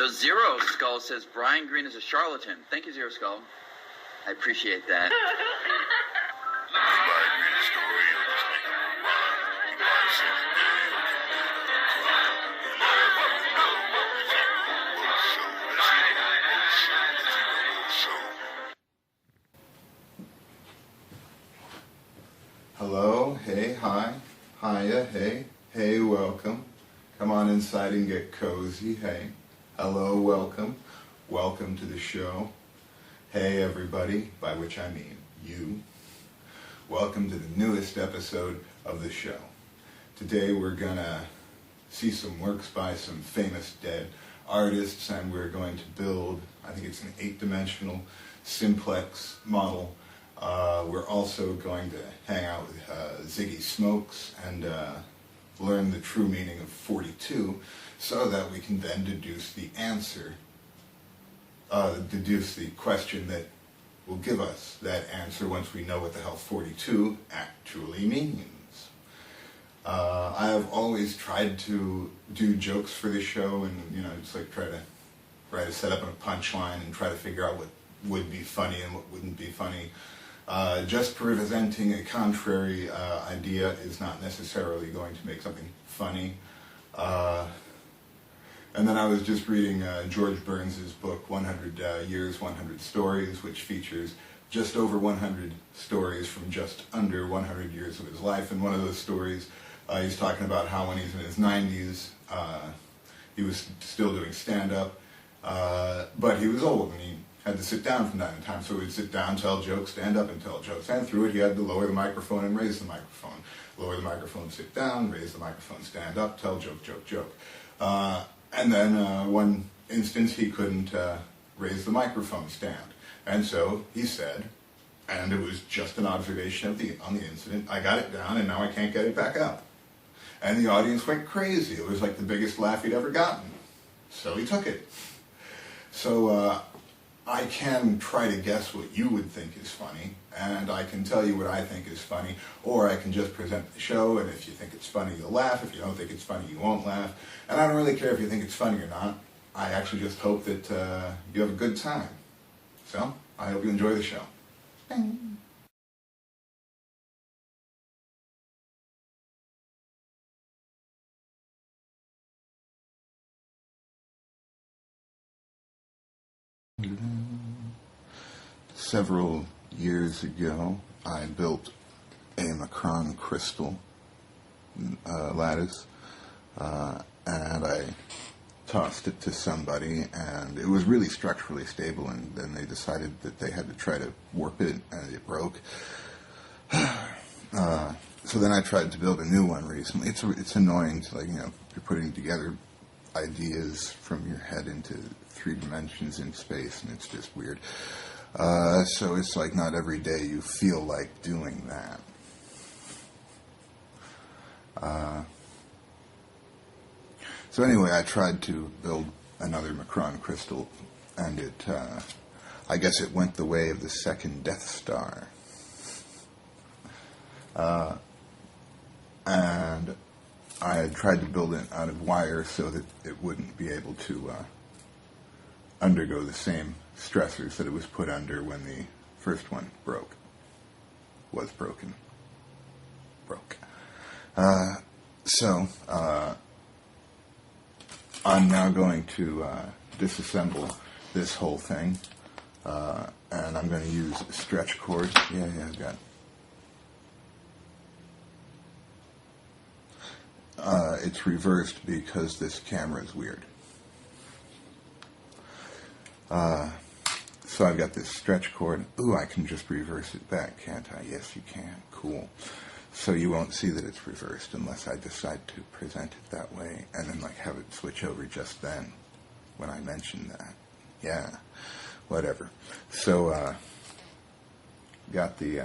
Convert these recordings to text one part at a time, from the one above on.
So Zero Skull says Brian Greene is a charlatan. Thank you, Zero Skull. I appreciate that. Hello, hey, hi, hiya, hey, hey, welcome. Come on inside and get cozy, hey. Hello, welcome. Welcome to the show. Hey, everybody, by which I mean you. Welcome to the newest episode of the show. Today we're gonna see some works by some famous dead artists, and we're going to build, I think it's an 8-dimensional simplex model. We're also going to hang out with ZIGGY SMôX and learn the true meaning of 42 so that we can then deduce the answer, deduce the question that will give us that answer once we know what the hell 42 actually means. I have always tried to do jokes for the show and, you know, just like try to set up a punchline and try to figure out what would be funny and what wouldn't be funny. Just presenting a contrary idea is not necessarily going to make something funny. And then I was just reading George Burns' book, 100 Years, 100 Stories, which features just over 100 stories from just under 100 years of his life. And one of those stories, he's talking about how when he's in his 90s, he was still doing stand-up, but he was old and he had to sit down from time to time, so he would sit down, tell jokes, stand up and tell jokes, and through it he had to lower the microphone and raise the microphone. Lower the microphone, sit down, raise the microphone, stand up, tell joke, joke, joke. And then one instance he couldn't raise the microphone stand, and so he said, and it was just an observation on the incident, I got it down and now I can't get it back up. And the audience went crazy. It was like the biggest laugh he'd ever gotten. So he took it. So I can try to guess what you would think is funny, and I can tell you what I think is funny, or I can just present the show, and if you think it's funny, you'll laugh. If you don't think it's funny, you won't laugh. And I don't really care if you think it's funny or not. I actually just hope that you have a good time. So, I hope you enjoy the show. Bing. Several years ago, I built a Macron crystal lattice, and I tossed it to somebody, and it was really structurally stable, and then they decided that they had to try to warp it, and it broke. So then I tried to build a new one recently. It's annoying to, like, you know, you're putting together ideas from your head into 3 dimensions in space, and it's just weird. So it's like not every day you feel like doing that. So anyway, I tried to build another Macron crystal, and it, I guess it went the way of the second Death Star. And I had tried to build it out of wire so that it wouldn't be able to undergo the same stressors that it was put under when the first one broke. Was broken. Broke. So I'm now going to disassemble this whole thing, and I'm going to use stretch cord. Yeah, I've got. It's reversed because this camera is weird. So I've got this stretch cord. Ooh, I can just reverse it back, can't I? Yes, you can. Cool. So you won't see that it's reversed unless I decide to present it that way, and then like have it switch over just then when I mention that. Yeah, whatever. So got the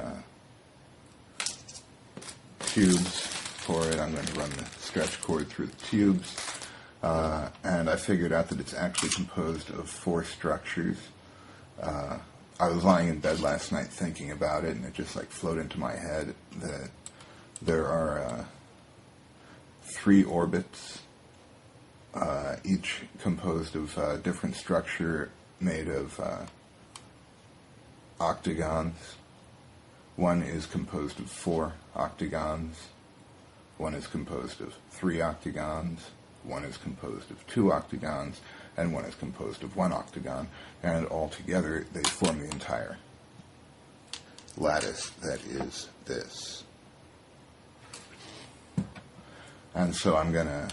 tubes for it. I'm going to run the stretch cord through the tubes, and I figured out that it's actually composed of 4 structures. I was lying in bed last night thinking about it, and it just like flowed into my head that there are 3 orbits each composed of different structure made of octagons. One is composed of 4 octagons. One is composed of 3 octagons. One is composed of 2 octagons. And one is composed of 1 octagon. And all together they form the entire lattice that is this. And so I'm going to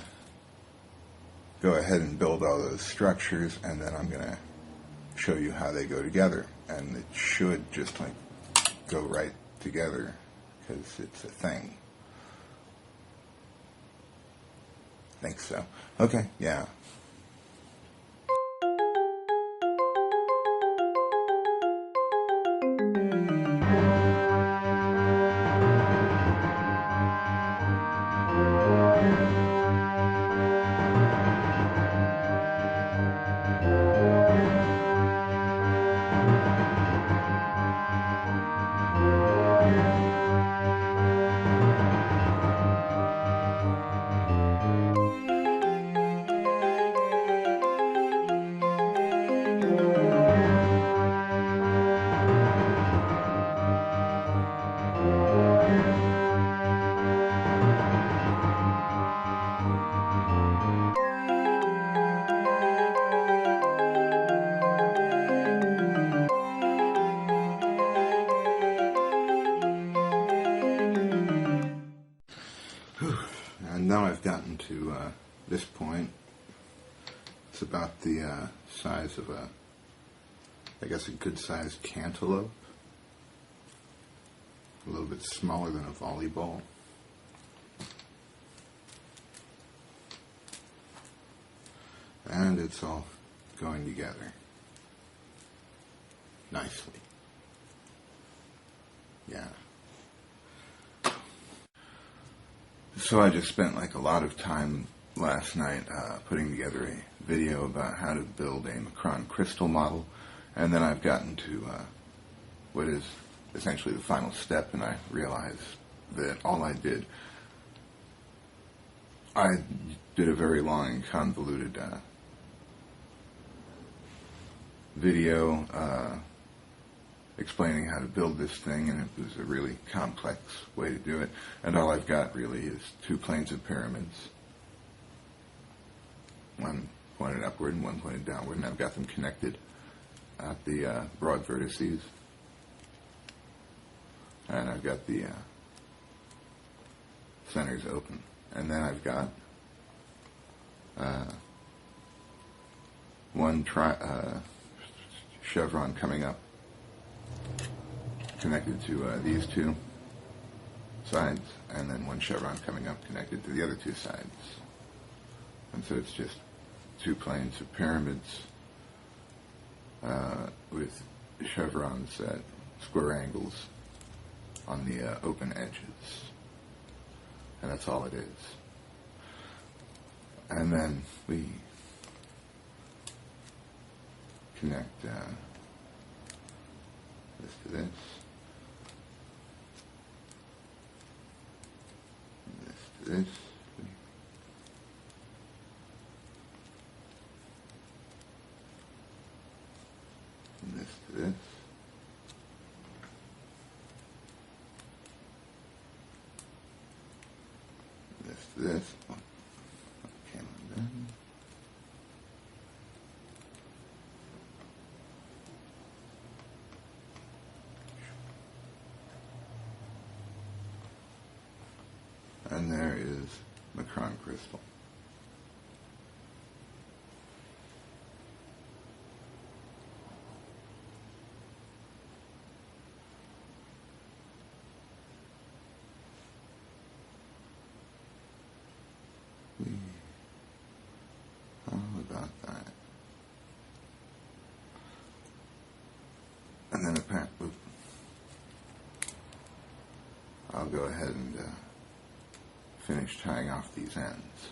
go ahead and build all those structures, and then I'm going to show you how they go together. And it should just like go right together because it's a thing. Think so. Okay, yeah. And now I've gotten to this point. It's about the size of I guess a good-sized cantaloupe. A little bit smaller than a volleyball. And it's all going together nicely. Yeah. So I just spent like a lot of time last night putting together a video about how to build a Macron crystal model, and then I've gotten to what is essentially the final step, and I realized that I did a very long and convoluted video explaining how to build this thing, and it was a really complex way to do it. And all I've got really is 2 planes of pyramids, one pointed upward and one pointed downward, and I've got them connected at the broad vertices. And I've got the centers open. And then I've got one chevron coming up, connected to these 2 sides, and then one chevron coming up connected to the other 2 sides. And so it's just 2 planes of pyramids with chevrons at square angles on the open edges. And that's all it is. And then we connect this to this, this to this, and this to this, and this to this. Oh, came undone. And there is Macron crystal. All about that. And then apparently, I'll go ahead and finish tying off these ends.